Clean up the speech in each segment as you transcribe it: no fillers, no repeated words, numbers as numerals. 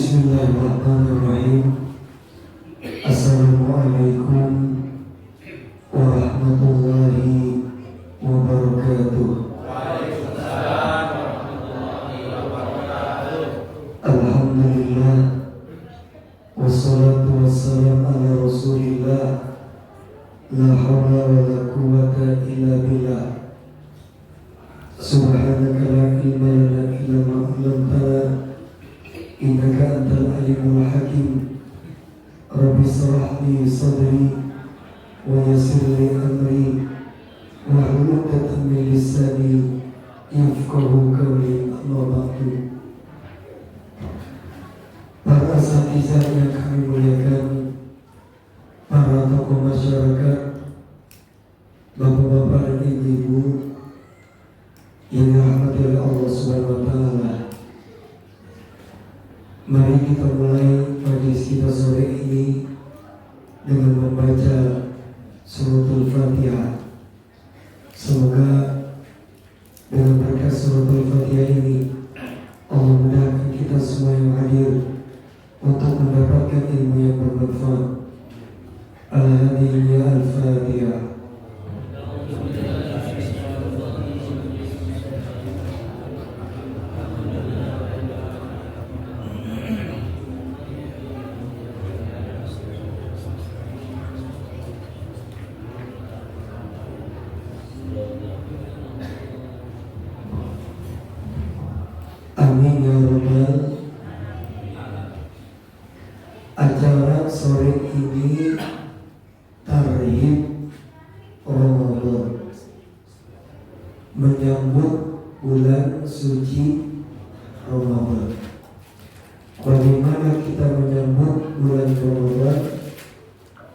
Bismillahirrahmanirrahim. Assalamualaikum warahmatullahi wabarakatuh. Waalaikumsalam warahmatullahi wabarakatuh. Alhamdulillah, wassalatu wassalam ala rasulillah, la hawla wa la quwwata illa billah. Subhanaka la ilma lana illa ma 'allamtana, innaka antal alimul hakim. Rabbi shrah li sadri wa yassir li amri wahlul 'uqdatam min lisani yafqahu qawli. Amma ba'du. Para asatizah yang kami muliakan, para tokoh masyarakat, bapak-bapak dan ibu-ibu yang dirahmati oleh Allah Subhanahu wa taala. Mari kita mulai majlis kita sore ini dengan membaca suratul Fatihah. Semoga dengan berkat suratul Fatihah ini Allah mudahkan kita semua yang hadir untuk mendapatkan ilmu yang bermanfaat. Al-Hadiyya Al-Fatihah. Amin ya rabbal. Acara sore ini tarhib Ramadan, menyambut bulan suci Ramadan. Bagaimana kita menyambut bulan Ramadan?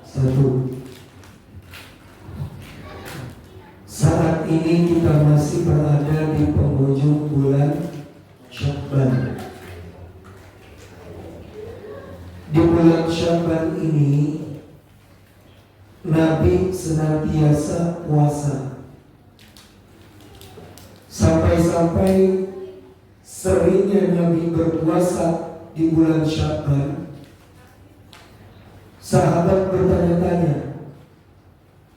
Satu, saat ini kita masih berada di penghujung bulan Sya'ban. Di bulan Sya'ban ini Nabi senantiasa puasa, sampai-sampai seringnya Nabi berpuasa di bulan Sya'ban. Sahabat bertanya-tanya,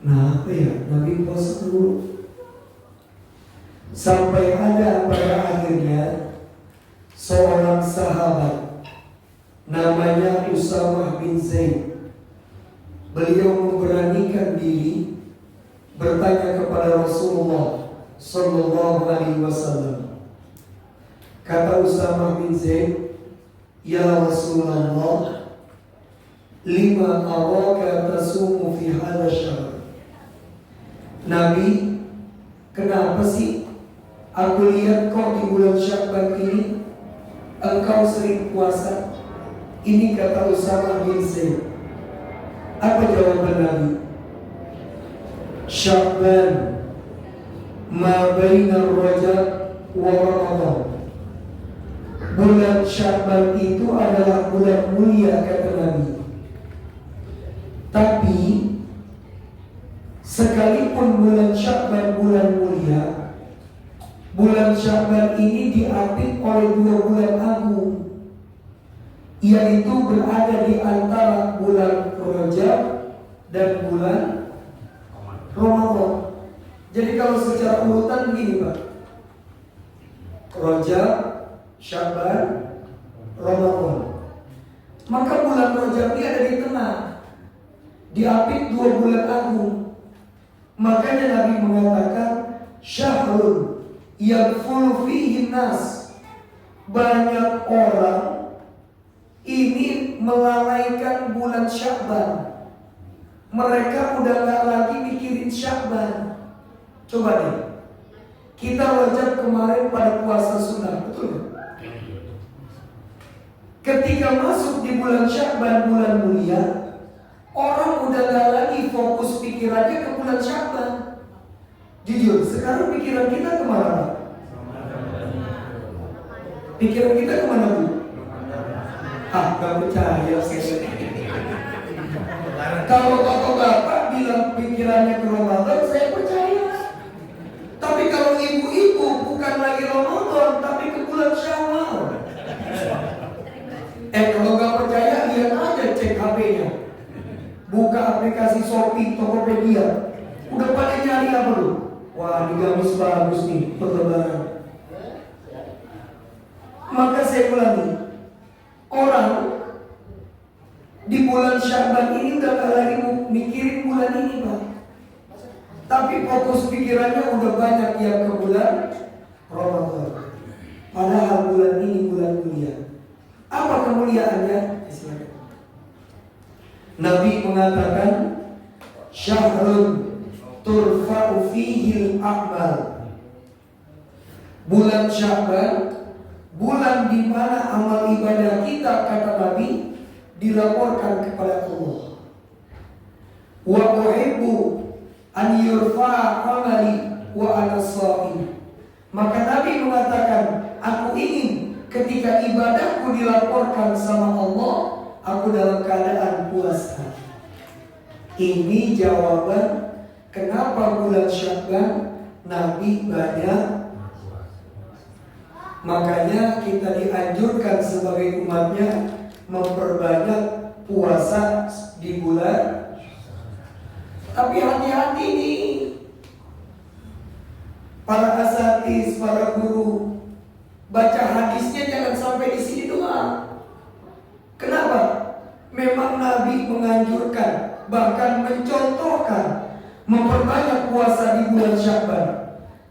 nah apa ya Nabi puasa dulu? Sampai ada pada akhirnya seorang sahabat namanya Usamah bin Zaid. Beliau memberanikan diri bertanya kepada Rasulullah Sallallahu Alaihi Wasallam. Kata Usamah bin Zaid, ya Rasulullah, lima araka tasumu fi hadha syahr. Nabi, kenapa sih aku lihat kau di bulan Sya'ban ini engkau sering puasa? Ini kata Usamah bin Zaid. Apa jawaban Nabi? Sya'ban ma baina Rajab wa Ramadan. Bulan Sya'ban itu adalah bulan mulia, kata Nabi. Tapi sekalipun bulan Sya'ban bulan mulia, bulan Sya'ban ini diapit oleh dua bulan agung, yaitu berada di antara bulan Rajab dan bulan Ramadan. Jadi kalau secara urutan begini Pak, Rajab, Sya'ban, Ramadan. Maka bulan Rajab ini ada di tengah, diapit dua bulan agung. Makanya Nabi mengatakan syahrun yaghfulu fihi nas. Banyak orang ini melalaikan bulan Sya'ban. Mereka udah gak lagi mikirin Sya'ban. Coba deh, kita Rajab kemarin pada puasa sunnah, betul gak? Ketika masuk di bulan Sya'ban, bulan mulia, orang udah gak lagi fokus pikirannya ke bulan Sya'ban. Jujur, sekarang pikiran kita kemana? Pikiran kita kemana Bu? Gak percaya saya. Kalau bapak bilang pikirannya ke Ramadan, saya percaya. Tapi kalau ibu-ibu bukan lagi Ramadan, tapi ke bulan Syawal. Kalau nggak percaya, lihat aja, cek HP-nya. Buka aplikasi Shopee, Tokopedia. Udah pada nyari apa lu? Wah, ini gamis bagus nih, perlebaran. Maka saya ulangi, orang di bulan Sya'ban ini udah gak lagi mikirin bulan ini, Pak. Tapi fokus pikirannya udah banyak yang ke bulan Ramadan. Padahal bulan ini bulan mulia. Apa kemuliaannya? Nabi mengatakan, syahrun turfa'u fihil a'mal. Bulan Sya'ban, bulan di mana amal ibadah kita, kata Nabi, dilaporkan kepada Allah. Wa uhibbu an yurfa'a amali wa ana sha'im. Maka Nabi mengatakan, aku ingin ketika ibadahku dilaporkan sama Allah, aku dalam keadaan puasa. Ini jawaban kenapa bulan Sya'ban Nabi banyak. Makanya kita dianjurkan sebagai umatnya memperbanyak puasa di bulan. Tapi hati-hati nih, para asatidz, para guru, baca hadisnya jangan sampai di sini doang. Kenapa? Memang Nabi menganjurkan, bahkan mencontohkan memperbanyak puasa di bulan Sya'ban.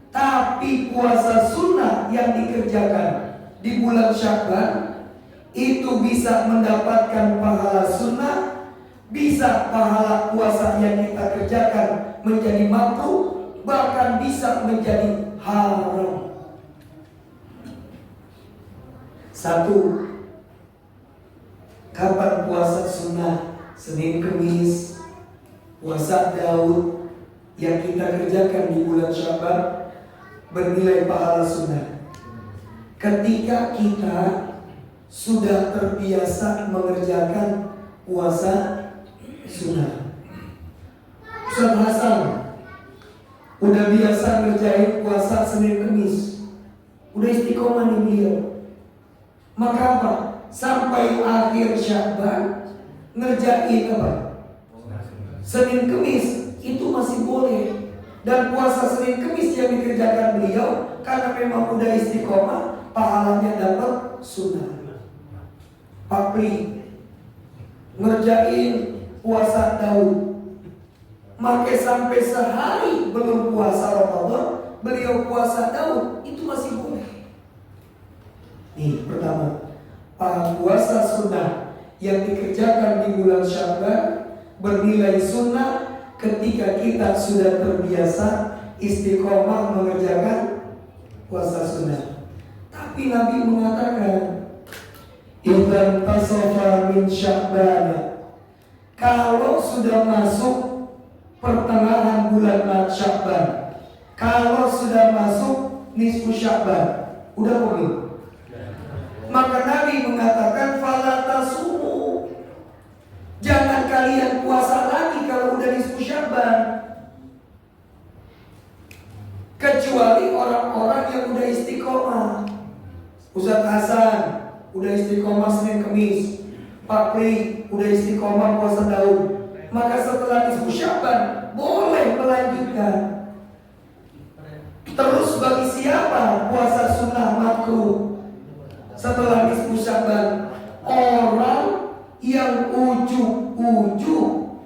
Tapi puasa sunnah yang dikerjakan di bulan Sya'ban itu bisa mendapatkan pahala sunnah, bisa pahala puasa yang kita kerjakan menjadi makruh, bahkan bisa menjadi haram. Satu, kapan puasa sunnah? Senin Kemis, puasa Daud yang kita kerjakan di bulan Sya'ban bernilai pahala sunnah. Ketika kita sudah terbiasa mengerjakan puasa sunnah. Ustaz Hasan udah biasa ngerjain puasa Senin Kemis, udah istiqomah nih beliau. Maka apa? Sampai akhir Sya'ban ngerjain apa? Senin Kemis itu masih boleh. Dan puasa Senin Kemis yang dikerjakan beliau karena memang udah istiqomah, pahalanya dapat sunnah. Pak Pri ngerjain puasa Daud, maka sampai sehari belum puasa Ramadan, beliau puasa Daud, itu masih boleh. Nih, pertama, puasa sunnah yang dikerjakan di bulan Sya'ban bernilai sunnah ketika kita sudah terbiasa istiqomah mengerjakan puasa sunnah. Tapi Nabi mengatakan, idzan tasafa min Sya'ban, kalau sudah masuk pertengahan bulan Sya'ban, kalau sudah masuk nisfu Sya'ban, udah boleh. Maka Nabi mengatakan, fala tasumu, jangan kalian puasa lagi kalau udah nisfu Sya'ban, kecuali orang-orang yang udah istiqomah. Ustaz Hasan udah istiqomah Senin Kemis, Pak Pri udah istiqomah puasa Daud, maka setelah nisfu Sya'ban boleh melanjutkan. Terus bagi siapa puasa sunnah makruh setelah nisfu Sya'ban? Orang yang ujug-ujug.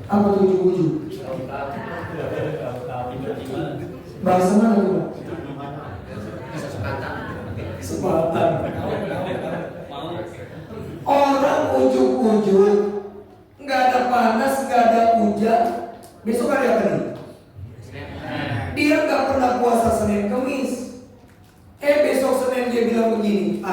Apa tuh ujug-ujug? Bahasa mana tuh? Sepatan. Orang ujug-ujug, nggak ada panas, nggak ada hujan, besok hari apa nih? Dia nggak pernah puasa Senin Kemis. Besok Senin dia bilang begini,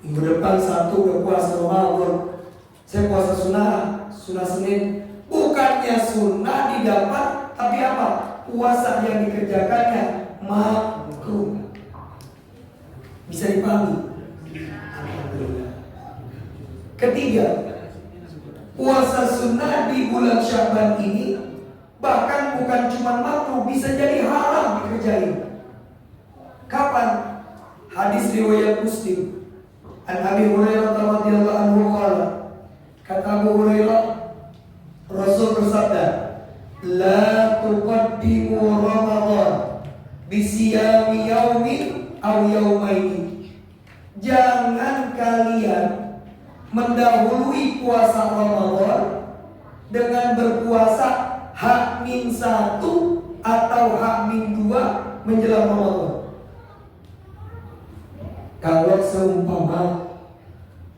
minggu depan Sabtu udah puasa Ramadan, saya puasa sunnah Senin. Bukannya sunnah didapat, tapi apa? Puasa yang dikerjakannya makruh. Bisa dipahami? Ketiga, puasa sunnah di bulan Sya'ban ini bahkan bukan cuma makruh, bisa jadi haram dikerjain. Kapan? Hadis riwayat Muslim. An Abi Hurairah radhiyallahu anhu qala, kata Abu Hurairah, Rasul bersabda, la tuqaddimu Ramadan bisiyami yaumin aw yaumaini. Jangan kalian mendahului puasa Ramadan dengan berpuasa H-1 atau H-2 menjelang Ramadan. Kalau seumpama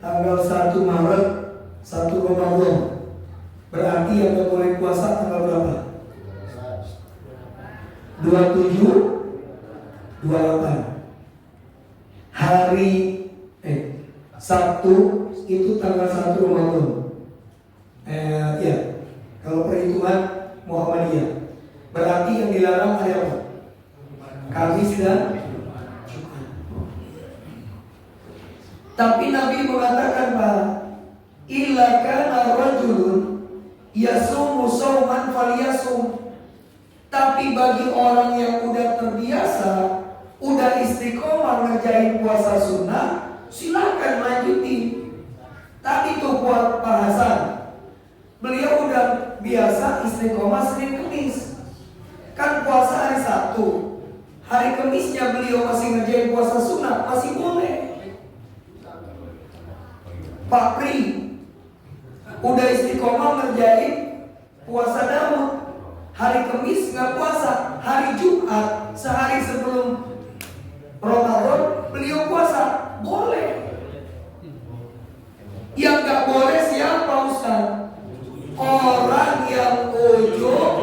tanggal 1 Maret 1 Ramadan, berarti yang gak boleh puasa tanggal berapa? 27, 28. Hari Sabtu itu tanggal 1 Ramadan. Ya, kalau perhitungan Muhammadiyah, berarti yang dilarang hari apa? Kamis dan Jumat. Tapi Nabi mengatakan bahwa illa kana rajulun yasumu sauman falyasum. Tapi bagi orang yang udah terbiasa, udah istiqomah ngerjain puasa sunnah, silakan lanjutin. Tadi tuh buat Pak Hasan, beliau udah biasa istiqomah Senin Kemis. Kan puasa hari Sabtu, hari Kemisnya beliau masih ngerjain puasa sunnah, masih boleh. Pak Pri udah istiqomah ngerjain puasa Daud, hari Kemis nggak puasa, hari Jumat sehari sebelum Ramadan beliau puasa, boleh. Yang nggak boleh siapa Ustaz? Orang yang ujub,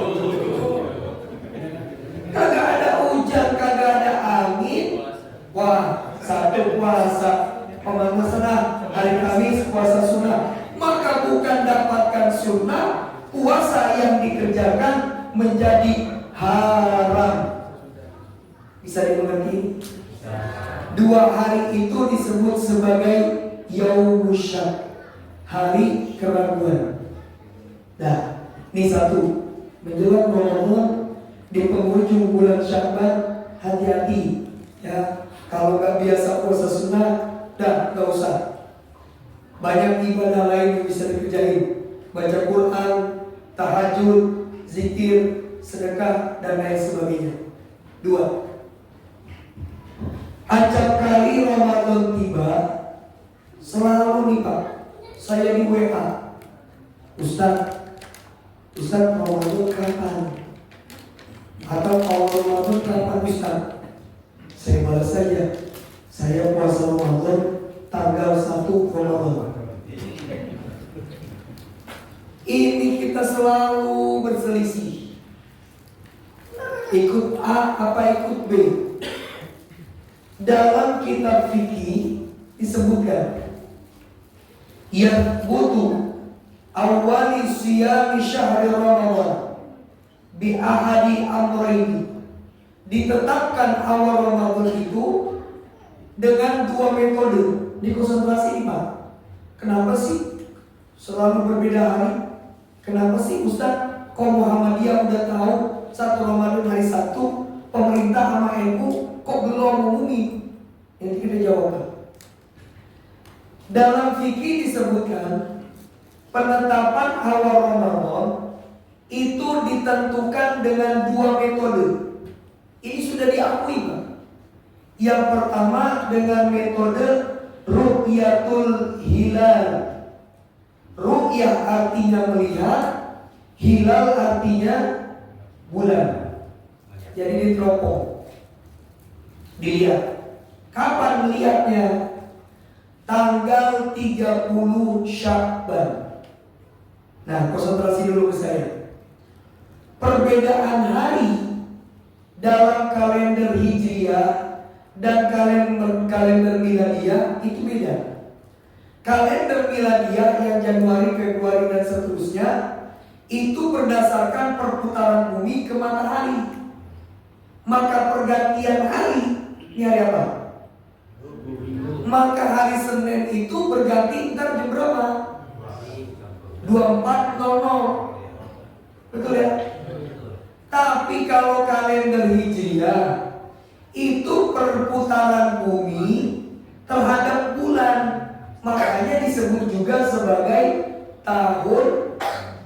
kagak ada hujan, kagak ada angin, wah satu puasa pemanasan hari Kamis puasa sunnah, maka bukan dapatkan sunnah, puasa yang dikerjakan menjadi haram. Bisa dimengerti? Dua hari itu disebut sebagai Yaumus Syak, hari keraguan. Nah, ini satu, menjelang Ramadan di penghujung bulan Sya'ban, hati-hati ya. Kalau nggak biasa puasa sunnah, dah nggak usah. Banyak ibadah lain yang bisa dikerjain, baca Quran, tahajud, zikir, sedekah dan lain sebagainya. Dua, acap kali Ramadan tiba, selalu nih Pak, saya di WA, Ustaz Ramadan kapan? Atau awal Ramadan kapan Ustaz? Saya balas saja, saya puasa Ramadan tanggal 1 Ramadan. Ini kita selalu berselisih, ikut A apa ikut B. Dalam kitab fikih disebutkan, yang butuh awali siyami syahri Ramadan bi ahadi amrayni. Ditetapkan awal Ramadan itu dengan dua metode. Di konsentrasi Pak, kenapa sih selalu berbeda hari? Kenapa sih Ustaz kok Muhammadiyah udah tahu 1 Ramadan hari Sabtu, pemerintah sama NU kok belum mengumumi? Yang kita jawab, dalam fikih disebutkan penetapan awal Ramadan itu ditentukan dengan dua metode. Ini sudah diakui Pak. Yang pertama dengan metode ru'yatul hilal. Ru'yah artinya melihat, hilal artinya bulan. Jadi diteropong, dilihat. Kapan melihatnya? Tanggal 30 Sya'ban. Nah, konsentrasi dulu ke saya. Perbedaan hari dalam kalender Hijriah dan kalender Miladiyah itu beda. Kalender Miladiyah yang Januari, Februari dan seterusnya itu berdasarkan perputaran bumi ke matahari. Maka pergantian hari ini hari apa? Maka hari Senin itu berganti ntar jam berapa? 24.00. Betul ya? Tapi kalau kalender Hijriah itu perputaran bumi terhadap bulan. Makanya disebut juga sebagai tahun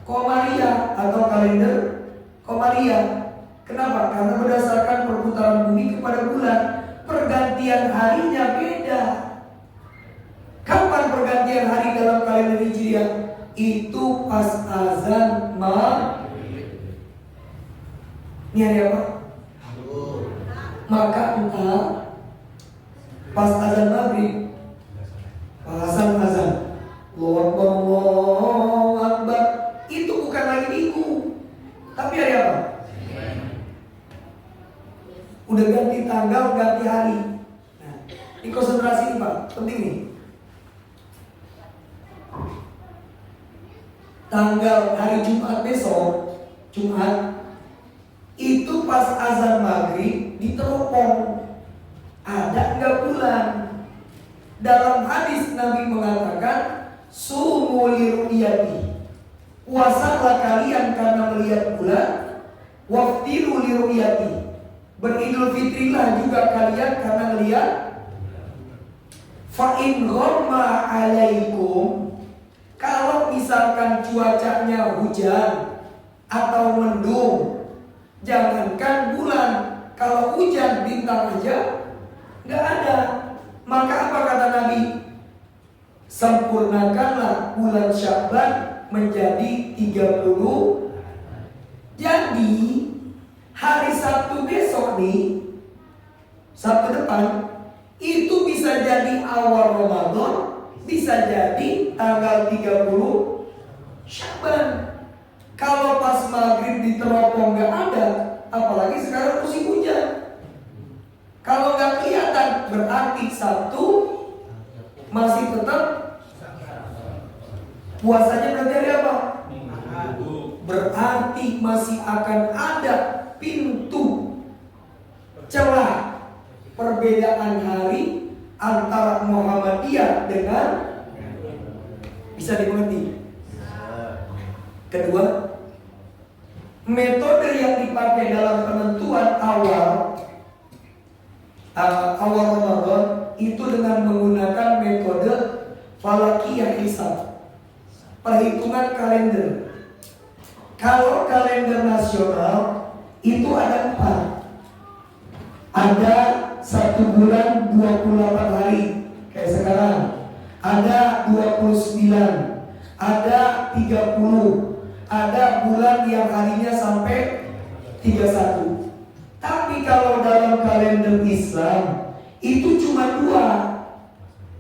Komariah atau kalender Komariah. Kenapa? Karena berdasarkan perputaran bumi kepada bulan, pergantian harinya beda. Kapan pergantian hari dalam kalender Hijriah? Itu pas azan maghrib. Ini hari apa? Maka entah pas azan maghrib, azan Allahu Akbar, Allahu Akbar, itu bukan lagi minggu, tapi hari apa? Udah ganti tanggal, ganti hari. Nah, ini konsentrasi nih Pak, penting nih. Tanggal hari Jumat besok, Jumat, itu pas azan maghrib diteropong. Ada nggak bulan? Dalam hadis Nabi mengatakan, sumu liru'yati, puasalah kalian karena melihat bulan, waftiru liru'yati, beridul fitrilah juga kalian karena melihat. Fa in ghamma alaikum, kalau misalkan cuacanya hujan atau mendung, jangankan bulan, kalau hujan bintang aja nggak ada. Maka apa kata Nabi? Sempurnakanlah bulan Sya'ban menjadi 30. Jadi hari Sabtu besok nih, Sabtu depan, itu bisa jadi awal Ramadan, bisa jadi tanggal 30 Sya'ban. Kalau pas maghrib diteropong nggak ada, apalagi sekarang musim hujan. Kalau nggak kelihatan, berarti Sabtu masih tetap puasanya. Berarti hari apa? Berarti masih akan ada pintu celah perbedaan hari antara Muhammadiyah dengan, bisa dimengerti. Kedua, metode yang dipakai dalam penentuan awal Ramadan itu dengan menggunakan metode falakiyah hisab, perhitungan kalender. Kalau kalender nasional itu ada 4. Ada 1 bulan 28 hari kayak sekarang, ada 29, ada 30, ada bulan yang harinya sampai 31. Tapi kalau dalam kalender Islam itu cuma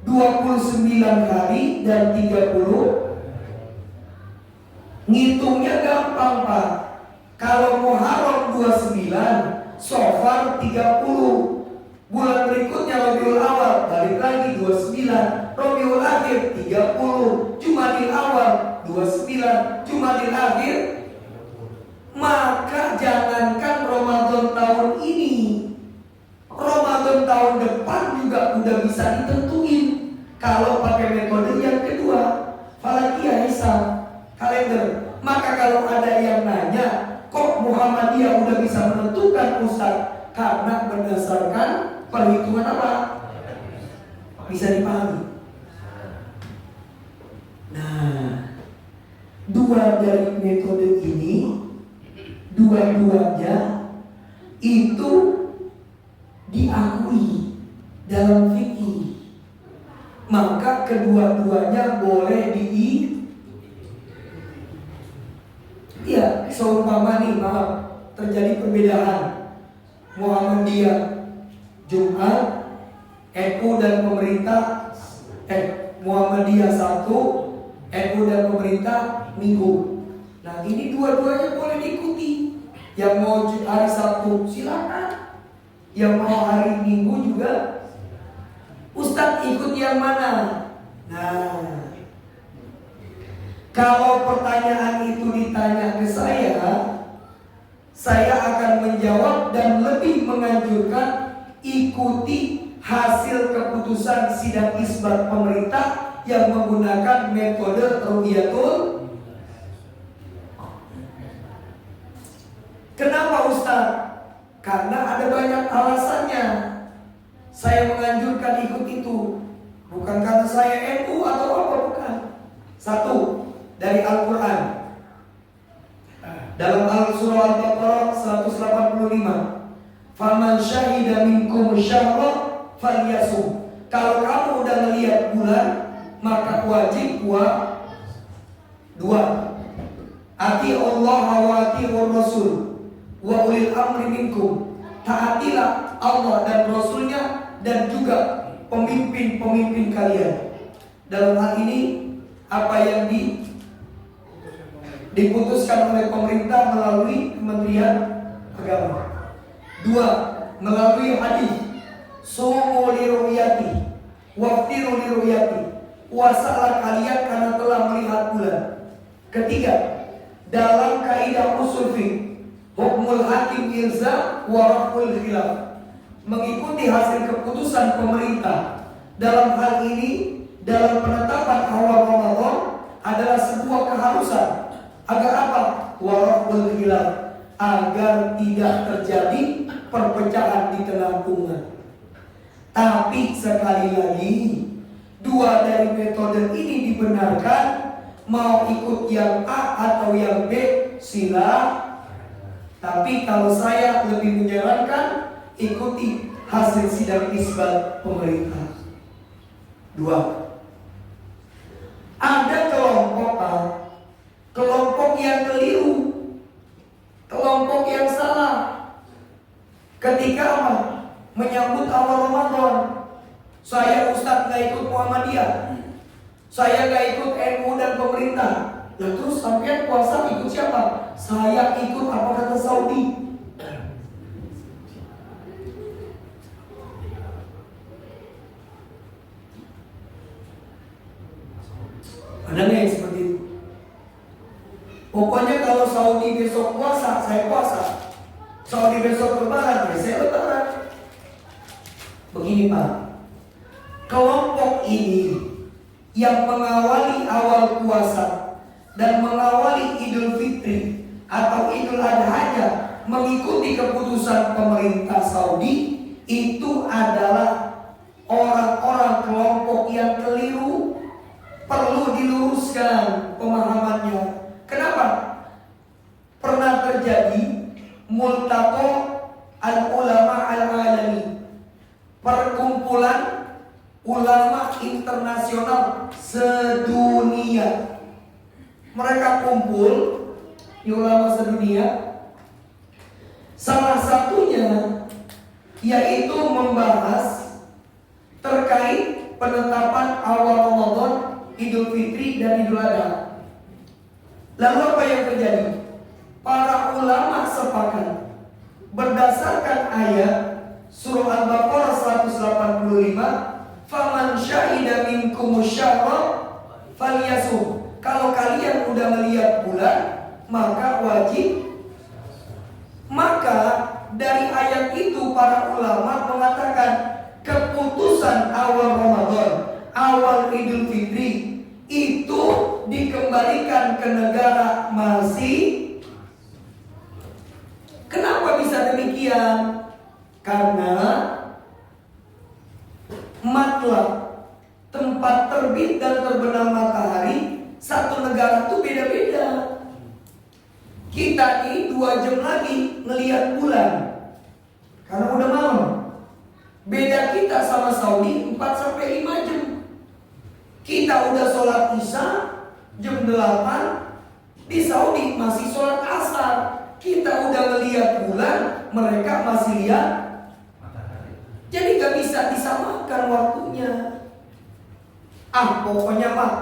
29 hari dan 30. Ngitungnya gampang Pak. Kalau Muharram 29, Safar 30, bulan berikutnya Rabiul Awal balik lagi 29, Rabiul Akhir 30, Jumadil Awal 29, Jumadil Akhir. Maka jangankan Ramadan tahun ini, Ramadan tahun depan juga udah bisa ditentuin kalau pakai metode yang kedua, falakiyah hisab, kalender. Maka kalau ada yang nanya, kok Muhammadiyah udah bisa menentukan Ustaz? Karena berdasarkan perhitungan apa? Bisa dipahami. Nah, dua dari metode ini, dua-duanya itu diakui dalam fikih. Maka kedua-duanya boleh ya, seumpama nih, maaf, terjadi perbedaan Muhammadiyah Jumat, NU dan pemerintah, Muhammadiyah satu, NU dan pemerintah Minggu. Nah, ini dua-duanya boleh diikuti. Yang mau hari Sabtu silakan, yang mau hari Minggu juga. Ustadz ikut yang mana? Nah, kalau pertanyaan itu ditanya ke saya akan menjawab dan lebih menganjurkan ikuti hasil keputusan sidang isbat pemerintah yang menggunakan metode ru'yatul. Kenapa Ustadz? Karena ada banyak alasannya. Saya menganjurkan ikut itu. Bukan karena saya NU atau apa, bukan. Satu, dari Al-Quran. Dalam surah Al-Baqarah 185, "Faman syahida minkum syahra falyasum." Kalau kamu udah melihat bulan, maka wajib puasa. Dua, ati Allah wa atiur Rasul wa ulil amri minkum. Taatilah Allah dan Rasulnya dan juga pemimpin-pemimpin kalian. Dalam hal ini apa yang diputuskan oleh pemerintah melalui Kementerian Agama. Dua, melalui hadis, sumu liruyati waftiru liruyati. Puasalah kalian karena telah melihat bulan. Ketiga, dalam kaidah usul fiqh, hukmul hakim ilza wa raful khilaf. Mengikuti hasil keputusan pemerintah dalam hal ini, dalam penetapan awal Ramadan adalah sebuah keharusan. Agar apa? Warahul khilaf, agar tidak terjadi perpecahan di tengah umat. Tapi sekali lagi, dua dari metode ini dibenarkan. Mau ikut yang A atau yang B, sila. Tapi kalau saya lebih menyarankan ikuti hasil sidang isbat pemerintah. Dua, ada kelompok yang keliru, kelompok yang salah. Ketika menyambut awal Ramadan, saya Ustadz gak ikut Muhammadiyah, saya gak ikut NU dan pemerintah. Ya terus sampean puasa ikut siapa? Saya ikut apa kata Saudi. Ada nggak yang seperti itu? Pokoknya kalau Saudi besok puasa, saya puasa. Saudi besok lebaran, ya saya lebaran. Begini Pak, kelompok ini yang mengawali awal puasa dan mengawali Idul Fitri atau Idul Adha mengikuti keputusan pemerintah Saudi, itu adalah orang-orang kelompok yang keliru. Perlu diluruskan pemahamannya. Kenapa? Pernah terjadi multaqo al-ulama al-alami, perkumpulan ulama internasional sedunia. Mereka kumpul di ulama sedunia. Salah satunya yaitu membahas terkait penetapan awal Ramadan, Idul Fitri dan Idul Adha. Lalu apa yang terjadi? Para ulama sepakat berdasarkan ayat surah Al-Baqarah 185, "Faman syahida minkumus syahra falyasum." Kalau kalian udah melihat bulan, maka wajib. Maka dari ayat itu para ulama mengatakan keputusan awal Ramadan, awal Idul Fitri itu dikembalikan ke negara masing. Kenapa bisa demikian? Karena matlab, tempat terbit dan terbenam matahari satu negara itu beda-beda. Kita ini 2 jam lagi ngelihat bulan karena udah malam. Beda kita sama Saudi 4-5 jam. Kita udah sholat isya jam 8, di Saudi masih sholat asar. Kita udah ngelihat bulan, mereka masih lihat matahari. Jadi gak bisa disamakan waktunya. Pokoknya Pak,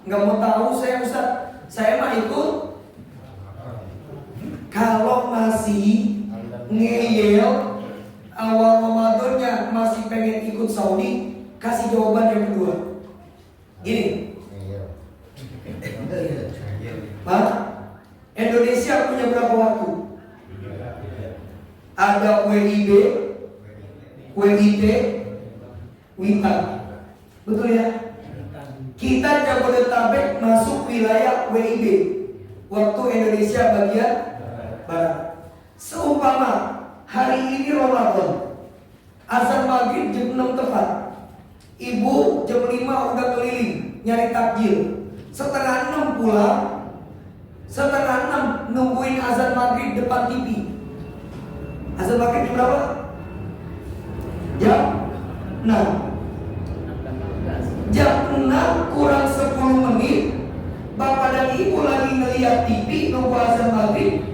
gak mau tahu saya Ustaz. Saya mah ikut. Kalau masih ngeyel awal Ramadannya masih pengen ikut Saudi, kasih jawaban yang kedua. Gini, Pak, Indonesia punya berapa waktu? Ada WIB, WIT, WITA. Betul ya? Kita Jabodetabek masuk wilayah WIB, waktu Indonesia bagian barat. Seumpama hari ini Ramadan, azan maghrib jam 6 tepat, Ibu jam 5 udah keliling nyari takjil, setengah 6 pulang, setengah 6 nungguin azan maghrib depan TV. Azan maghrib jam berapa? Jam 6. Jam 6 kurang 10 menit, bapak dan ibu lagi ngeliat TV nunggu azan maghrib.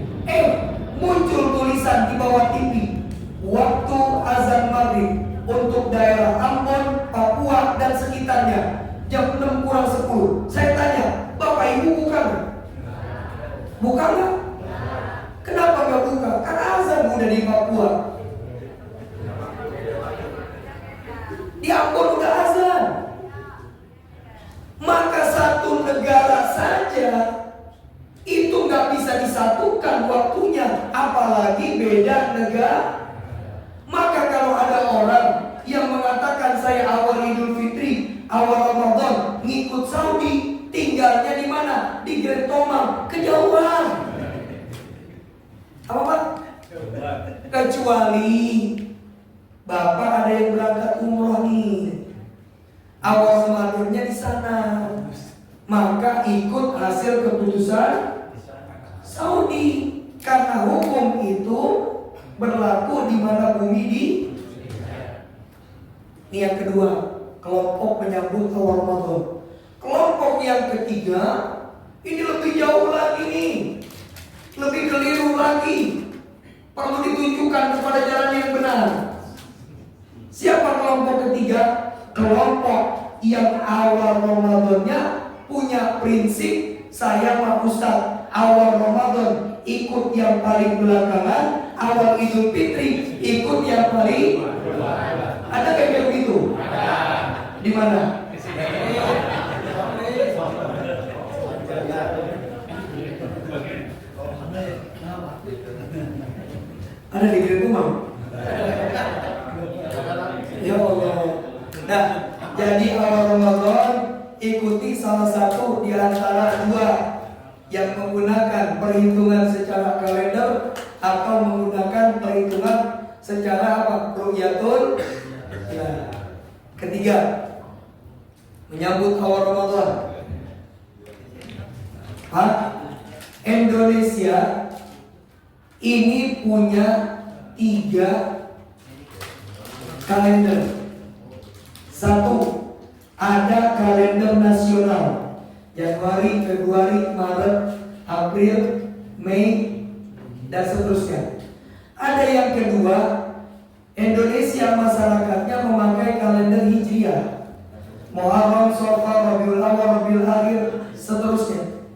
Muncul tulisan di bawah TV, waktu azan maghrib untuk daerah Ambon, Papua dan sekitarnya jam 6 kurang 10. Saya tanya, bapak ibu buka nggak? Buka nggak? Kenapa nggak buka? Karena azan udah di Papua, di Ambon udah azan. Maka satu negara saja itu nggak bisa disatukan waktunya, apalagi beda negara. Maka kalau ada orang yang mengatakan saya awal Idul Fitri, awal Ramadan ngikut Saudi, tinggalnya di mana? Di Grand Tomang, kejauhan. Apa Pak? Kecuali bapak ada yang berangkat umroh nih, awal Ramadannya di sana, maka ikut hasil keputusan Saudi, karena hukum itu berlaku di mana bumi di. Ini yang kedua, kelompok menyambut awal Ramadan. Kelompok yang ketiga, ini lebih jauh lagi nih, lebih keliru lagi. Perlu ditunjukkan kepada jalan yang benar. Siapa kelompok ketiga? Kelompok yang awal Ramadannya punya prinsip, saya mah Ustaz, awal Ramadan ikut yang paling belakangan, awal Idul Fitri ikut yang paling. Ada kayak begitu? Di mana? Ada di Grand Tomang. Ya Allah. Nah, jadi awal Ramadan ikuti salah satu di antara dua yang menggunakan perhitungan secara kalender atau menggunakan perhitungan secara apa? Ru'yatul. Ya. Ketiga, menyambut awal Ramadan. Pak, Indonesia ini punya 3 kalender. Satu, ada kalender nasional, Januari, Februari, Maret, April, Mei, dan seterusnya. Ada yang kedua, Indonesia masyarakatnya memakai kalender Hijriah, Muharram, Safar, Rabiul Awal, Rabiul Akhir, seterusnya.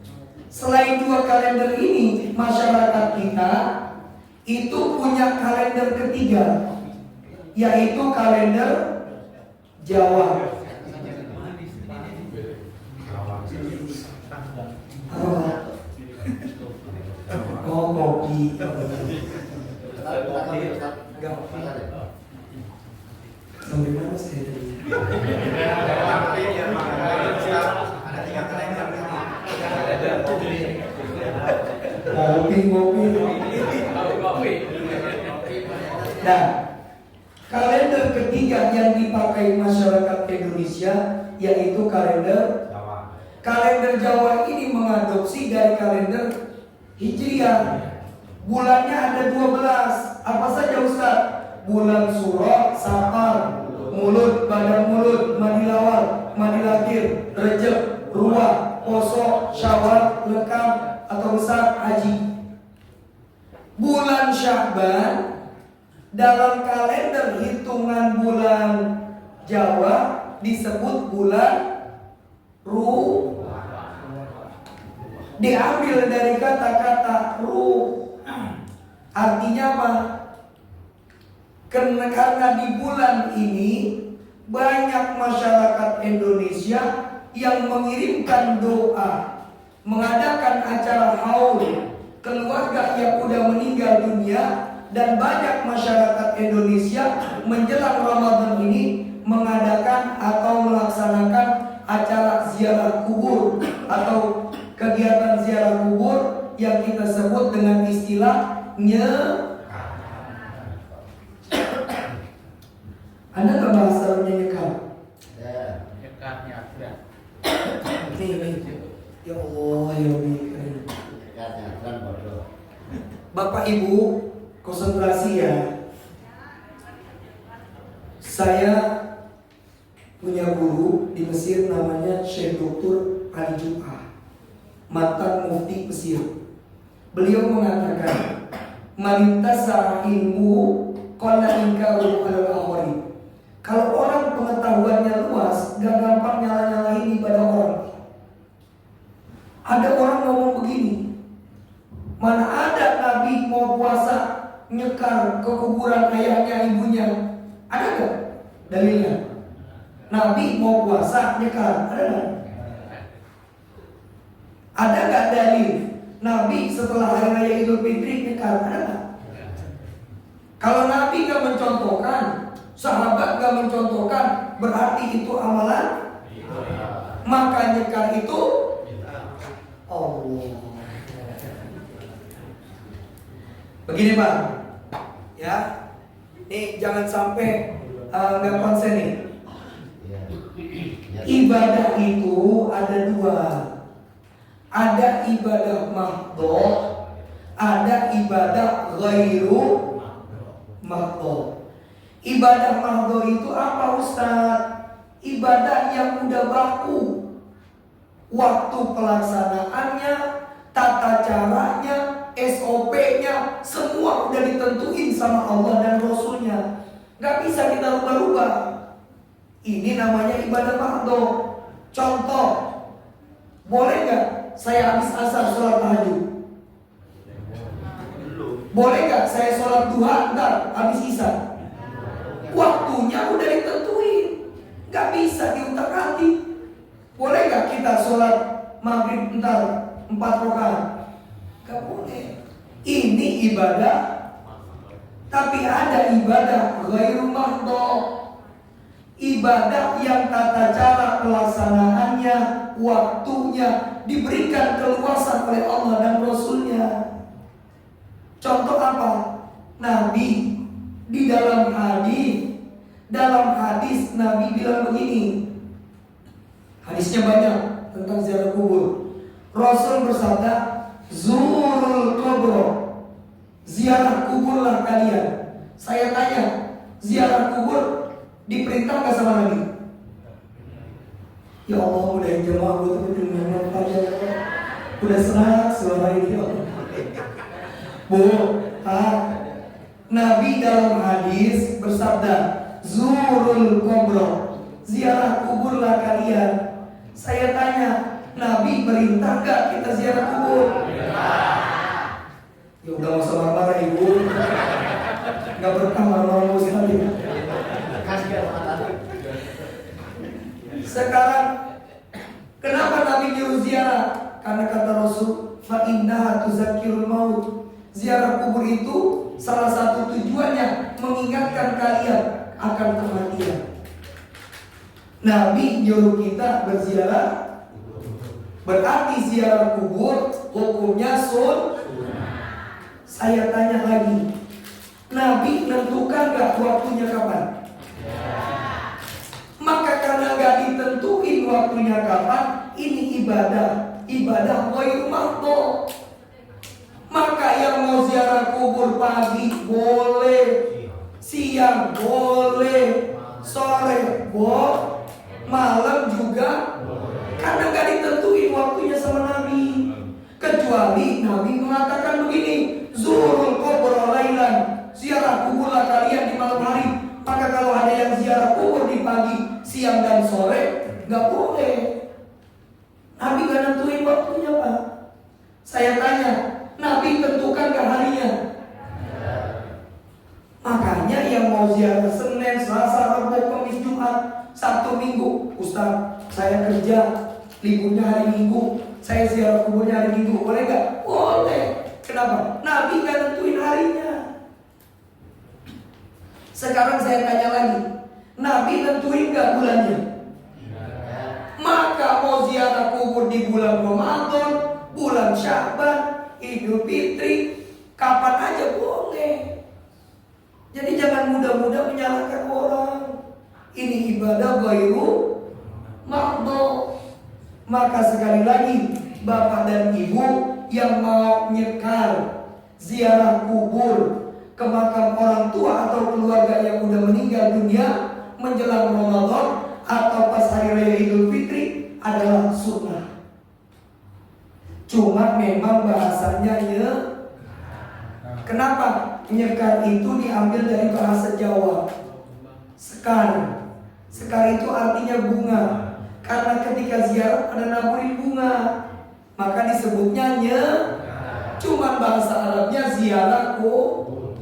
Selain 2 kalender ini, masyarakat kita itu punya kalender ketiga, yaitu kalender Jawa. Oh, kopi. Sampai mana saya tadi? Kopi. Nah, kalender ketiga yang dipakai masyarakat Indonesia yaitu kalender Jawa. Kalender Jawa ini mengadopsi dari kalender Hijriah. Bulannya ada 12. Apa saja Ustaz? Bulan Suro, Safar, Mulud, Badar Mulud, Madilawal, Madilakhir, Rejab, Ruah, Poso, Syawal, Lekam atau Besar, Haji. Bulan Sya'ban dalam kalender hitungan bulan Jawa disebut bulan Ruh. Diambil dari kata-kata ruh. Artinya apa? Karena di bulan ini banyak masyarakat Indonesia yang mengirimkan doa, mengadakan acara haul keluarga yang udah meninggal dunia, dan banyak masyarakat Indonesia menjelang Ramadan ini mengadakan atau melaksanakan acara ziarah kubur atau kegiatan ziarah kubur yang kita sebut dengan istilah Anda nggak bahas artinya nyekal? Nih. Ya Allah, ya Allah. Bapak Ibu, konsentrasi ya. Saya punya guru di Mesir namanya Syekh Dr. Ali Jum'ah, mantan mufti Mesir. Beliau mengatakan, "Manintasa ilmu qalla inkaru al-akhari." Kalau orang pengetahuannya luas, gak gampang nyala-nyalain ibadah orang. Ada orang ngomong begini, mana ada Nabi mau puasa nyekar ke kuburan ayahnya ibunya? Ada gak dalilnya? Nabi mau puasa nyekar, ada gak? Ada gak dalil Nabi setelah hari raya Idul Fitri nyekar, ada gak? Kalau Nabi gak mencontohkan, sahabat gak mencontohkan, berarti itu amalan. Maka nyekar itu Allah. Begini Pak, ya, nih jangan sampai nggak konsen nih. Ibadah itu ada dua, ada ibadah mahdhah, ada ibadah ghairu mahdhah. Ibadah mahdhah itu apa Ustaz? Ibadah yang udah baku, waktu pelaksanaannya, tata caranya, SOP-nya, semua udah ditentuin sama Allah dan Rasulnya. Gak bisa kita rubah-rubah. Ini namanya ibadah mahdhah. Contoh, boleh gak saya habis asar sholat tahajud? Boleh gak saya sholat duha ntar habis isya? Waktunya udah ditentuin, gak bisa diutak-atik. Boleh gak kita sholat maghrib ntar 4 rakaat? Gak boleh. Ini ibadah. Tapi ada ibadah ghairu mahdhah, ibadah yang tata cara pelaksanaannya, waktunya diberikan keluasan oleh Allah dan Rasulnya. Contoh apa? Nabi di dalam hadis Nabi bilang begini. Hadisnya banyak tentang ziarah kubur. Rasul bersabda, "Zurul kubur." Ziarah kuburlah kalian. Saya tanya, ziarah kubur diperintah gak sama Nabi? Ya Allah, udah jemaah gue temen-temen udah serak suara ini ya Allah. Bu, Nabi dalam hadis bersabda, "Zurul kubur." Ziarah kuburlah kalian. Saya tanya, Nabi perintah gak kita ziarah kubur? Ya udah gak usah marah-marah ibu. Gak berkah marah-marah sekali. Sekarang kenapa Nabi nyuruh ziarah? Karena kata Rasul, fa innaha tuzakkirul maut. Ziarah kubur itu salah satu tujuannya mengingatkan kalian akan kematian. Nabi nyuruh kita berziarah. Berarti ziarah kubur hukumnya sunnah. Saya tanya lagi, Nabi menentukan gak waktunya kapan? Maka karena gak ditentuin waktunya kapan, ini ibadah ghairu mahdhah. Maka yang mau ziarah kubur pagi boleh, siang boleh, sore boleh, malam juga, karena gak ditentuin waktunya sama Nabi. Kecuali Nabi mengatakan begini, "Zurul kubur lailan." Ziarah kuburlah kalian di malam hari. Maka kalau ada yang ziarah kubur di pagi, siang dan sore, gak boleh. Nabi gak nentuin waktunya Pak. Saya tanya, Nabi tentukan gak harinya? Makanya yang mau ziarah Senin, Selasa, Rabu, Kamis, Jumat, Sabtu, Minggu, Ustaz, saya kerja, liburnya hari Minggu, saya ziarah kuburnya hari Minggu, boleh gak? Boleh. Kenapa? Nabi gak nentuin harinya. Sekarang saya tanya lagi, Nabi nentuin gak bulannya? Maka mau ziarah kubur di bulan Ramadan, bulan Sya'ban, Idul Fitri, kapan aja boleh. Jadi jangan mudah-mudah menyalahkan orang. Ini ibadah ghairu mahdhah. Maka sekali lagi, bapak dan ibu yang mau nyekar ziarah kubur ke makam orang tua atau keluarga yang udah meninggal dunia menjelang Ramadan atau pas hari raya Idul Fitri adalah sunnah. Cuma memang bahasanya kenapa? Nyekar itu diambil dari bahasa Jawa. Sekar. Sekar itu artinya bunga. Karena ketika ziarah ada naburin bunga, maka disebutnya cuma bahasa Arabnya ziarah kubur.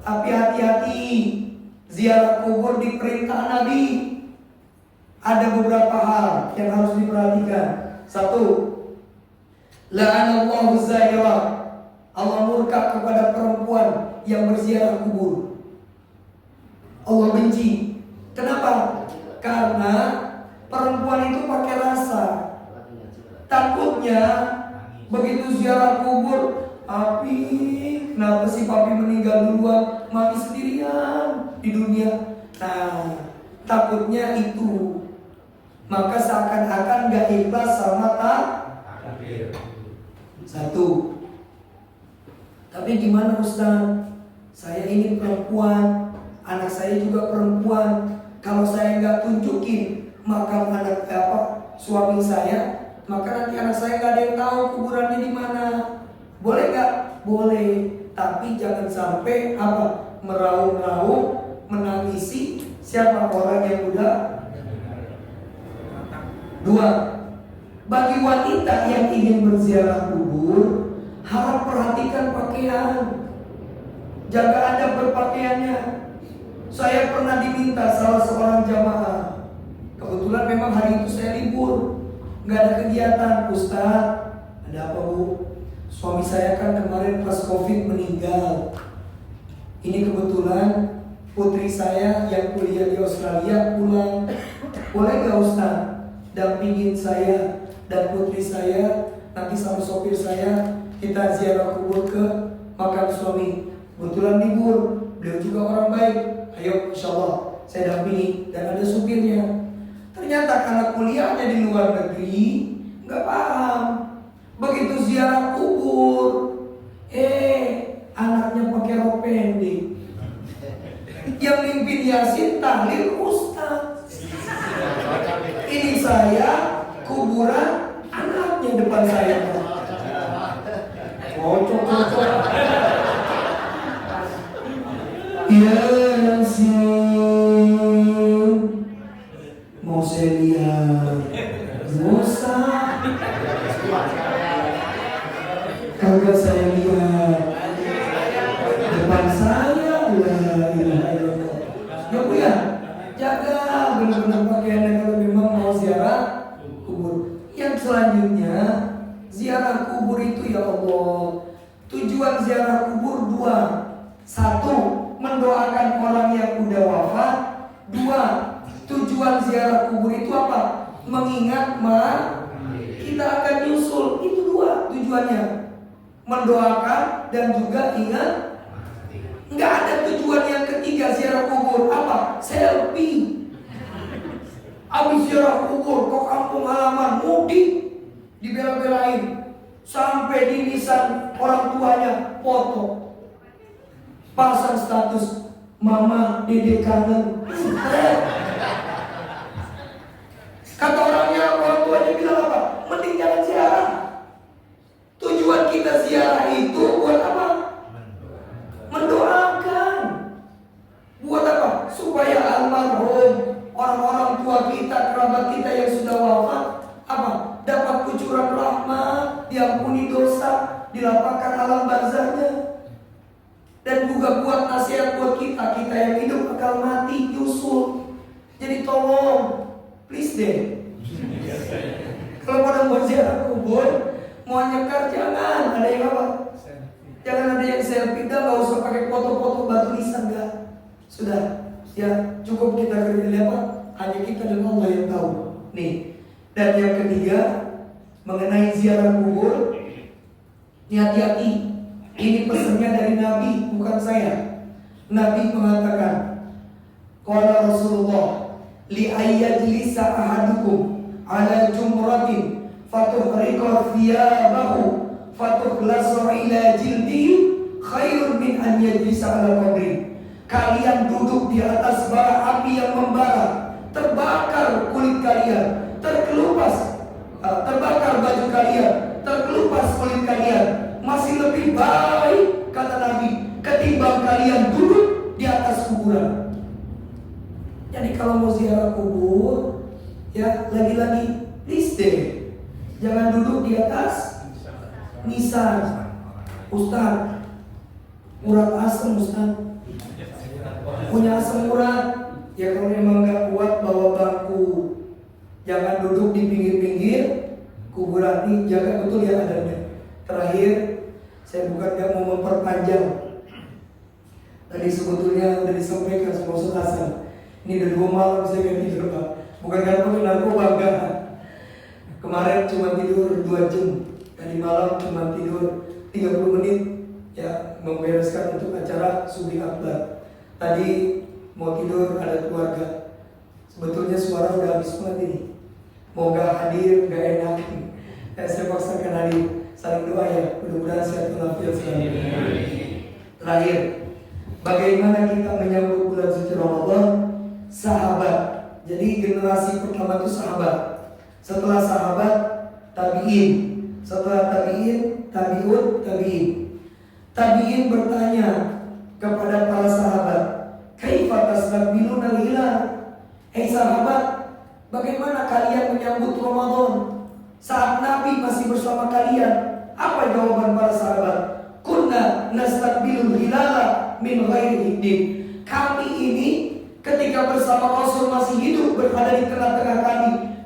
Tapi hati-hati, ziarah kubur diperintah Nabi. Ada beberapa hal yang harus diperhatikan. Satu, la'anallahu zairah. Allah murka kepada perempuan yang berziarah kubur. Allah benci. Kenapa? Karena perempuan itu pakai rasa. Takutnya begitu ziarah kubur, kenapa sih papi meninggal duluan, mami sendirian di dunia. Nah, takutnya itu. Maka seakan-akan gak ikhlas sama takdir. Satu. Tapi gimana Ustaz? Saya ini perempuan, anak saya juga perempuan. Kalau saya nggak tunjukin makam suami saya, maka nanti anak saya nggak ada yang tahu kuburannya di mana. Boleh nggak? Boleh. Tapi jangan sampai meraung-raung, menangisi siapa orang yang udah. Dua, bagi wanita yang ingin berziarah kubur, harap perhatikan pakaian. Jaga adab berpakaiannya. Saya pernah diminta salah seorang jamaah. Kebetulan memang hari itu saya libur, nggak ada kegiatan. Ustaz, ada apa bu? Suami saya kan kemarin pas COVID meninggal. Ini kebetulan putri saya yang kuliah di Australia pulang. Boleh nggak Ustaz dampingin saya dan putri saya, nanti sama sopir saya kita ziarah kubur ke makam suami. Kebetulan libur, beliau juga orang baik. Ayo insya Allah saya dampingi dan ada supirnya. Ternyata karena kuliahnya di luar negeri nggak paham. Begitu ziarah kubur, anaknya pakai rok pendek. Yang mimpin Yasin tahlil Ustaz. Ini saya kuburan anaknya depan saya. Cocok. Yasin, mau saya lihat Musa, kagak saya lihat depan saya. La ilaha illallah. Ya bu ya, jaga benar-benar pakaiannya kalau memang mau ziarah kubur. Yang selanjutnya, ziarah kubur itu ya Allah, tujuan ziarah kubur dua. Satu, mendoakan orang yang udah wafat. Dua, tujuan ziarah kubur itu apa? Mengingat kita akan nyusul. Itu dua tujuannya, mendoakan dan juga ingat. Nggak ada tujuan yang ketiga ziarah kubur. Apa? Selfie. Abis ziarah kubur ke kampung halaman, mudik, dibela-belain sampai di lisan orang tuanya foto, pasang status mama dede kangen. Kata orang tuanya bilang apa? Mending jangan ziarah. Tujuan kita ziarah itu buat apa? Mendoakan. Buat apa? Supaya almarhum, orang-orang tua kita, kerabat kita yang sudah wafat, dapat kucuran rahmat, diampuni dosa, dilapangkan alam barzahnya. Dan juga buat nasihat buat kita yang hidup bakal mati, nyusul. Jadi tolong, please deh. Kalau pada mau ziarah kubur, mau nyekar jangan ada yang jangan ada yang selfie, nggak usah pakai foto-foto batu nisan, nggak. Sudah, ya cukup kita kerja hanya kita dan Allah yang tahu. Nih, dan yang ketiga mengenai ziarah kubur, hati-hati. Ini pesannya dari Nabi, bukan saya. Nabi mengatakan, qala Rasulullah, li ayyajlisa ahadukum ala jumratin fatuhriqa thiyabahu fatughlasa ila jildihi khairun min an yajlisa ala qabri. Kalian duduk di atas bara api yang membara, terbakar kulit kalian, terbakar baju kalian, terkelupas kulit kalian, masih lebih baik, kata Nabi, ketimbang kalian duduk di atas kuburan. Jadi kalau mau ziarah kubur, ya lagi-lagi please deh, jangan duduk di atas nisan. Ustaz, urat asem Ustaz, punya asam urat, ya kalau memang nggak kuat bawa bangku, jangan duduk di pinggir-pinggir kuburan. Ini jaga betul ya adanya. Terakhir, saya bukan nggak mau memperpanjang. Tadi sebetulnya udah disampaikan sama Ustaz Hasan. Ini udah 2 malam saya nggak tidur Pak. Bukan karena pakai narkoba enggak. Kemarin cuma tidur 2 jam. Tadi malam cuma tidur 30 menit. Ya membereskan untuk acara Subi Akbar. Tadi mau tidur ada keluarga. Sebetulnya suara udah habis banget ini. Mau gak hadir gak enak. Saya paksakan hadir. Saling doa ya. Mudah-mudahan sehat walafiat selalu. Terakhir, bagaimana kita menyambut bulan suci Ramadan? Sahabat. Jadi generasi pertama itu sahabat. Setelah sahabat, tabi'in. Setelah tabi'in, tabi'ut, tabi'in. Tabi'in bertanya kepada para sahabat, kaifa tastakbiluna al-hilal? Sahabat, bagaimana kalian menyambut Ramadan saat Nabi masih bersama kalian? Apa jawaban para sahabat? Kunna nastakbilul hilala min ghairi hiddin. Kami ini ketika bersama Rasul masih hidup berada di tengah-tengah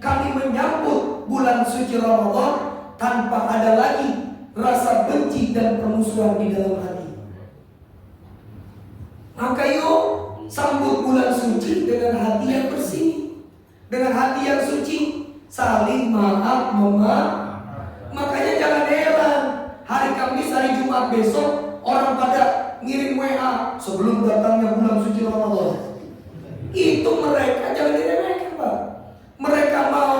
kami menyambut bulan suci Ramadan tanpa ada lagi rasa benci dan permusuhan di dalam hati. Maka yuk sambut bulan suci dengan hati yang bersih, dengan hati yang suci, saling maaf memaaf. Makanya jangan heran hari Kamis, hari Jumat besok orang pada ngirim WA sebelum datangnya bulan suci Ramadan. Itu mereka jangan diremehkan Pak. Mereka mau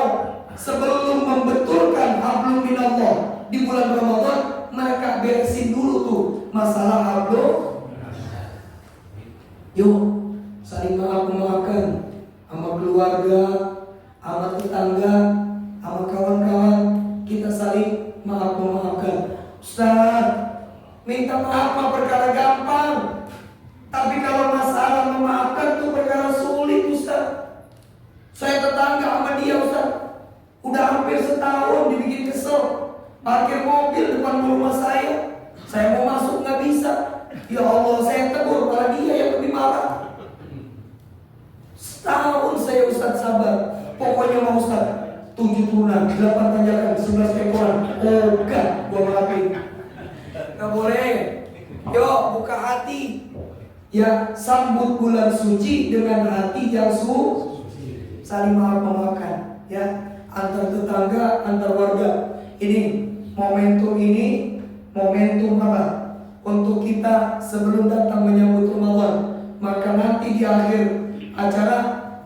sebelum membetulkan hablum minallah di bulan Ramadan, mereka beresin dulu tuh masalah hablum. Yuk saling maaf-maafkan sama keluarga, sama tetangga, sama kawan-kawan. Kita saling maaf-maafkan. Ustaz, minta maaf mah perkara gampang, tapi kalau masalah memaafkan tuh perkara sulit Ustaz. Saya tetangga sama dia Ustaz, udah hampir setahun dibikin kesel. Parkir mobil depan rumah saya mau masuk nggak bisa. Ya Allah, saya tegur, malah dia yang lebih marah. Setahun saya Ustaz sabar. Pokoknya mau Ustaz 7 turunan, 8 tanjakan, 11 ekoran. Enggak, gua maafin. Gak boleh. Yuk buka hati. Ya sambut bulan suci dengan hati yang suci. Saling maaf-maafkan. Ya antar tetangga, antar warga. Ini momentum apa? Untuk kita sebelum datang menyambut Ramadan. Maka nanti di akhir acara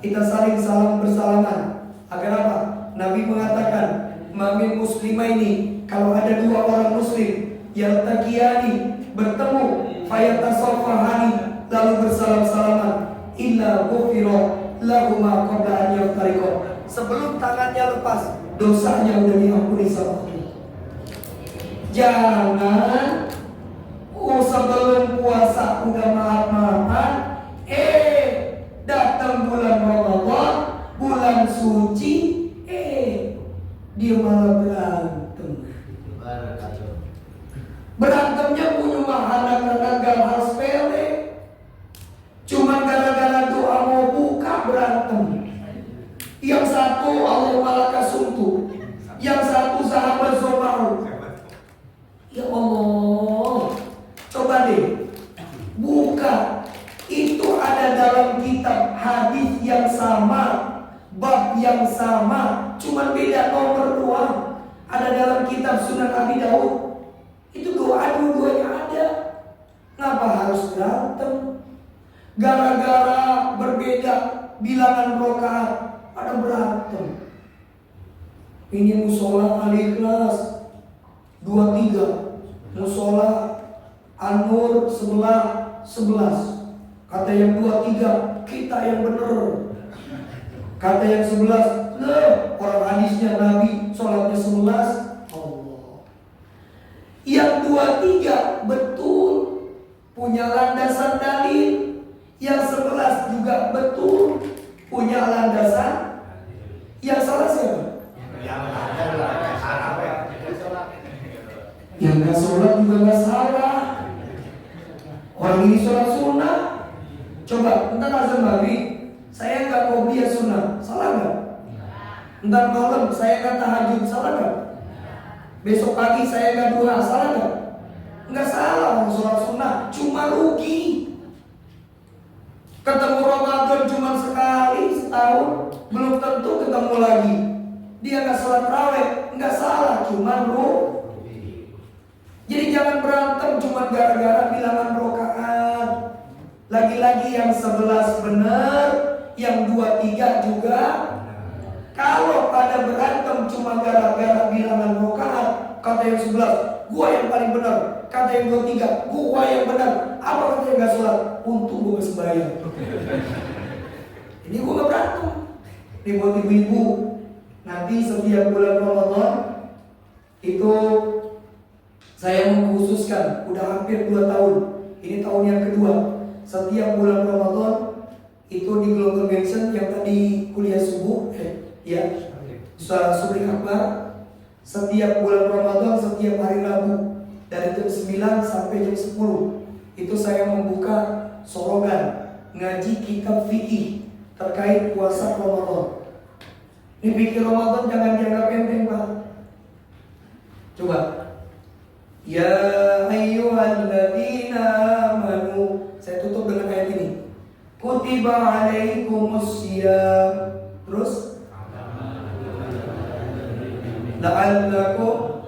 kita saling salam bersalaman. Agar apa? Nabi mengatakan, mamin muslimaini, kalau ada 2 orang muslim yaltaqiyani, bertemu, fayatasafahani, lalu bersalam-salaman, illa ghufira lahuma qabla an yaftariqa. Sebelum tangannya lepas, dosanya udah diampuni sama Allah. Jangan sebelum puasa udah maaf-maafan, datang bulan Ramadan, bulan suci, dia malah berantem. Berantemnya punya mahana karena hal sepele. Cuma gara-gara doa mau buka berantem. Yang satu Allah malah kasuntu, yang satu sahabat Zomaru. Ya Allah, coba deh buka. Itu ada dalam kitab hadis yang sama, bab yang sama, cuman beda nomor doang. Ada dalam kitab Sunan Abi Daud. Itu doa dua-duanya ada. Ngapa harus berantem? Gara-gara berbeda bilangan rakaat pada berantem. Ini musola Al-Ikhlas 23, musola An-Nur sebelah 11. Kata yang 23, kita yang benar. Kata yang 11, orang hadisnya Nabi sholatnya 11. Allah. Yang 23 betul, punya landasan dalil. Yang 11 juga betul, punya landasan. Yang salah siapa? Yang gak sholat juga gak salah. Orang ini sholat sunnah. Coba, entar azan maghrib saya gak qobliyah sunnah, salah gak? Entar malam saya gak tahajud, salah gak? Besok pagi saya gak duha, salah gak? Enggak salah orang sholat sunnah, cuma rugi. Ketemu Ramadan cuma sekali setahun, belum tentu ketemu lagi. Dia gak sholat raweh, enggak salah, cuma rugi. Jadi jangan berantem cuma gara-gara bilangan rokaat. Lagi-lagi yang 11 benar, yang 23 juga. Kalau pada berantem cuma gara-gara bilangan rokaat, kata yang 11, gua yang paling benar. Kata yang 23, gua yang benar. Apa kata yang gak sholat? Untung gua gak sembahyang. Ini gua gak berantem. Ini buat ibu-ibu. Nanti setiap bulan Ramadan itu saya mengkhususkan, udah hampir 2 tahun. Ini tahun yang kedua. Setiap bulan Ramadan itu di Global Mansion yang tadi kuliah subuh, Ustaz Subri Akbar. Setiap bulan Ramadan, setiap hari Rabu dari jam 9 sampai jam 10 itu saya membuka sorogan ngaji kitab fikih terkait puasa Ramadan. Ini fikih Ramadan jangan dianggap enteng, Pak. Coba. Ya ayyuhalladzina amanu. Saya tutup dengan ayat ini. Kutiba alaikumusiyam. Terus la'allakum.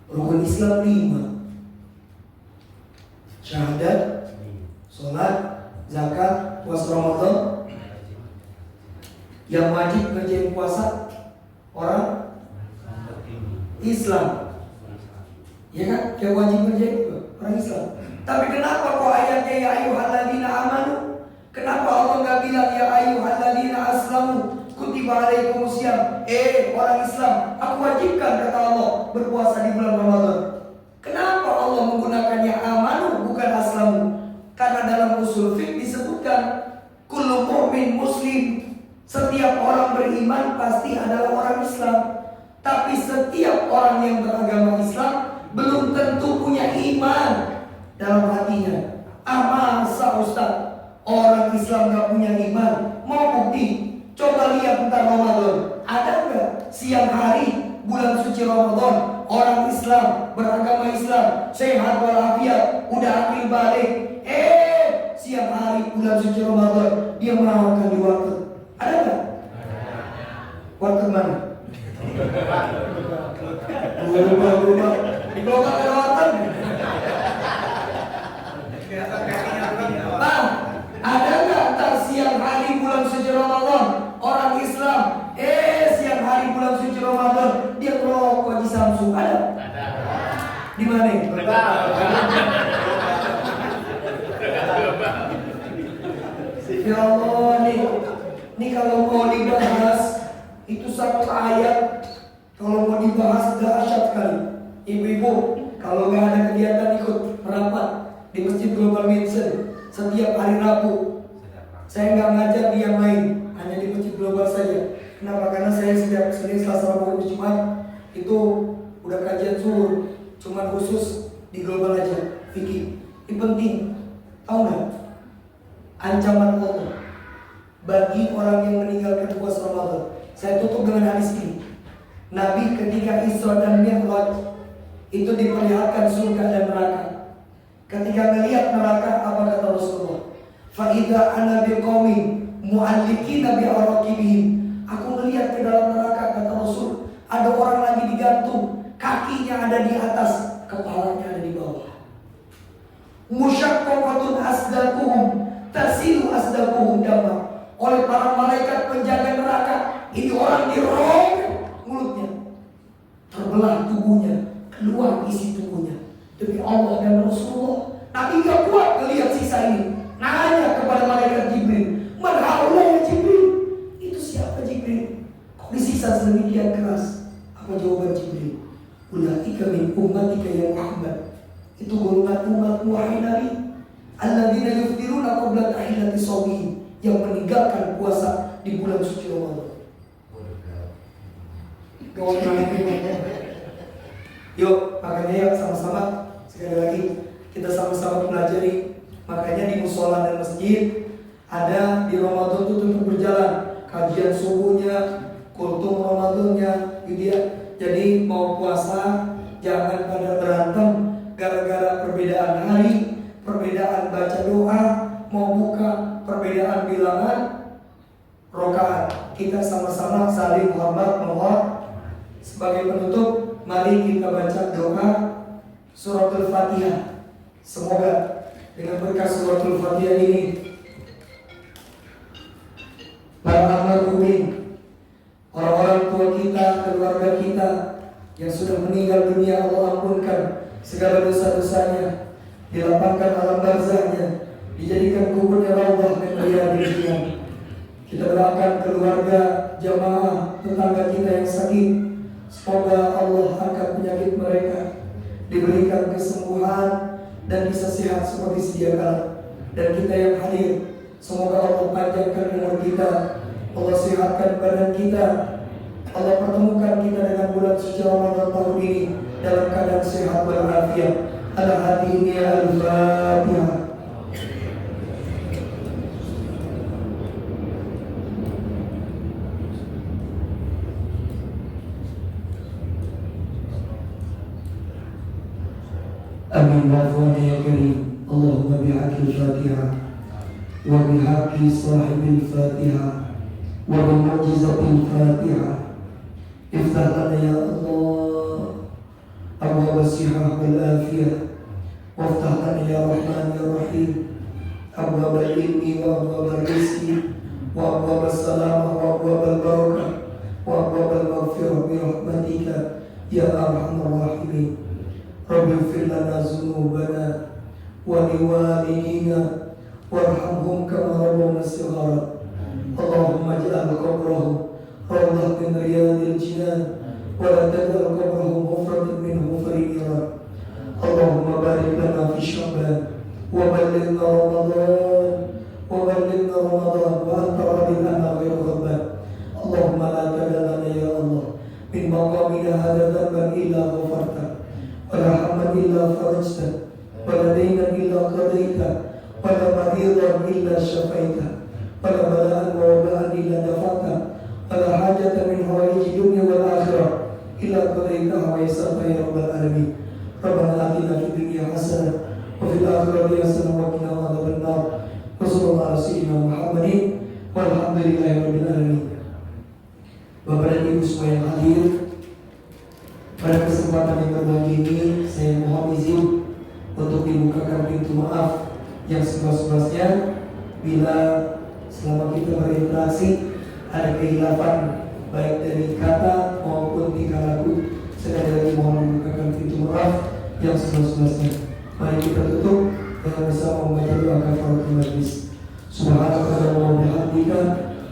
Rukun Islam 5. Syahadat, sholat, zakat, puasa Ramadan. Yang wajib kerjain puasa orang Islam, ya kan? Yang wajib kerjain orang Islam. Tapi kenapa kok ayatnya ya ayyuhalladzina amanu? Kenapa Allah nggak bilang ya ayyuhalladzina aslamu kutiba alaikumusiyam? Orang Islam, aku wajibkan kata Allah berpuasa di bulan Ramadan. Kenapa Allah menggunakannya amanu bukan aslamu? Karena dalam usul fiqh disebutkan kullu mu'min muslim. Setiap orang beriman pasti adalah orang Islam. Tapi setiap orang yang beragama Islam belum tentu punya iman dalam hatinya. Masa Ustaz orang Islam gak punya iman? Mau bukti? Coba lihat tentang Ramadan. Ada nggak siang hari bulan suci Ramadan orang Islam beragama Islam sehat walafiat udah akil balik, siang hari bulan suci Ramadan dia merawakan di waktu? Ada nggak? Waktu mana? Berubah di global kelewatan. Bang, ada nggak ntar siang hari bulan suci Ramadan orang Islam siang hari bulan suci Ramadan dia merokok di Samsung? Ada? Di mana? Ya Allah nih kalau mau dibahas itu satu ayat. Kalau mau dibahas dahsyat sekali. Ibu-ibu kalau nggak ada kegiatan ikut merapat di Masjid Global Mansion setiap hari Rabu. Saya nggak ngajar di yang lain, hanya di Masjid Global saja. Kenapa? Karena saya setiap Senin, Selasa, Rabu, Jumat itu udah kajian zuhur, cuma khusus di Global aja. Fikih ini penting. Tahu nggak? Ancaman Allah bagi orang yang meninggalkan puasa Ramadan. Saya tutup dengan hadis ini. Nabi ketika Isra dan Mi'raj itu diperlihatkan surga dan neraka. Ketika melihat neraka, apa kata Rasulullah? Fa idza ana biqaumin mu'allikina bi araqibihim. Aku melihat ke dalam neraka, kata Rasul, ada orang lagi digantung, kakinya ada di atas, kepalanya ada di bawah. Musyaqqaqatun asdaquhum tasilu asdaquhum dama. Oleh para malaikat penjaga orang dirobek mulutnya, terbelah tubuhnya, keluar isi tubuhnya. Demi Allah dan Rasulullah, Nabi gak kuat melihat sisa ini. Nanya kepada malaikat Jibril, "Man haula ya Jibril?" Itu siapa Jibril? Kok disiksa sedemikian keras? Apa jawaban Jibril? "Ulaika min ummatika ya Muhammad." Itu golongan umatmu wahai Nabi. Alladzina yuftiruna qabla tahillati shaumihim, yang meninggalkan puasa di bulan suci Ramadan. Yuk, makanya yuk sama-sama sekali lagi kita sama-sama pelajari. Makanya di musola dan masjid ada di Ramadan itu tetap berjalan kajian subuhnya, kultum Ramadannya, gitu ya. Jadi mau puasa jangan pada berantem gara-gara perbedaan hari, perbedaan baca doa, mau buka perbedaan bilangan rokaat. Kita sama-sama saling hormat mohon. Sebagai penutup, mari kita baca doa suratul Fatihah. Semoga dengan berkat suratul Fatihah ini para almarhumin, orang-orang tua kita, keluarga kita yang sudah meninggal dunia, Allah ampunkan segala dosa-dosanya, dilapangkan alam barzahnya, dijadikan kuburnya raudhah min riyadil jannah. Kita doakan keluarga, jamaah, tetangga kita yang sakit, semoga Allah angkat penyakit mereka, diberikan kesembuhan dan bisa sehat seperti sedia kala. Dan kita yang hadir, semoga Allah panjangkan umur kita, Allah sehatkan badan kita, Allah pertemukan kita dengan bulan suci Ramadan tahun ini dalam keadaan sehat walafiat. Al-Fatihah. Al-Fatihah. Amin ya karim. Allahumma bihaqil Fatihah wa bihaqi sahibil Fatihah wa bimu'jizatil Fatihah iftah lana ya Allah abwaab as-sihah wal afiyah waftah lana ya Rahman ya Rahim abwaab al-ilmi wa abwaab al-rizqi wa abwaab as-salamah wa abwaab al-barakah wa abwaab al-maghfirah bi rahmatika ya arhamar rahimin. Rabbi ighfir lana dzunubana wa liwalidina warhamhum kama rabbawna shighara. Allahumma ij'al qabrahum rawdah min riyadil jinan wa la taj'al qabrahum hufratan min hufril nar. Allahumma barik lana fi Sya'ban wa ballighna Ramadan wa anta radin anna ghayra ghadban. Allahumma la tad'alna ya Allah min maqamina hadha dhanban illa ghafarta ولا حما إلا فرجته ولا دينا إلا قضيته ولا مريضا إلا شفيته ولا بلاء ووباء إلا دفعته ولا حاجة من حوائج الدنيا والآخرة إلا قضيتها ويسرتها يا رب العالمين. ربنا آتنا في الدنيا حسنة وفي الآخرة حسنة وقنا عذاب النار وصلى الله على سيدنا محمد والحمد لله رب العالمين. Bapak dan Ibu semua yang hadir, pada kesempatan yang berbahagia ini, saya mohon izin untuk dibukakan pintu maaf yang seluas-luasnya bila selama kita berinteraksi ada kehilafan baik dari kata maupun tingkah laku. Sekali lagi mohon dibukakan pintu maaf yang seluas-luasnya. Mari kita tutup dengan bersama membaca doa kafaratul majlis. Subhanallah wa bihamdika,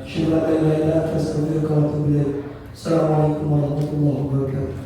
asyhadu an la ilaha illa anta, astaghfiruka wa atubu ilaik. Assalamualaikum warahmatullahi wabarakatuh.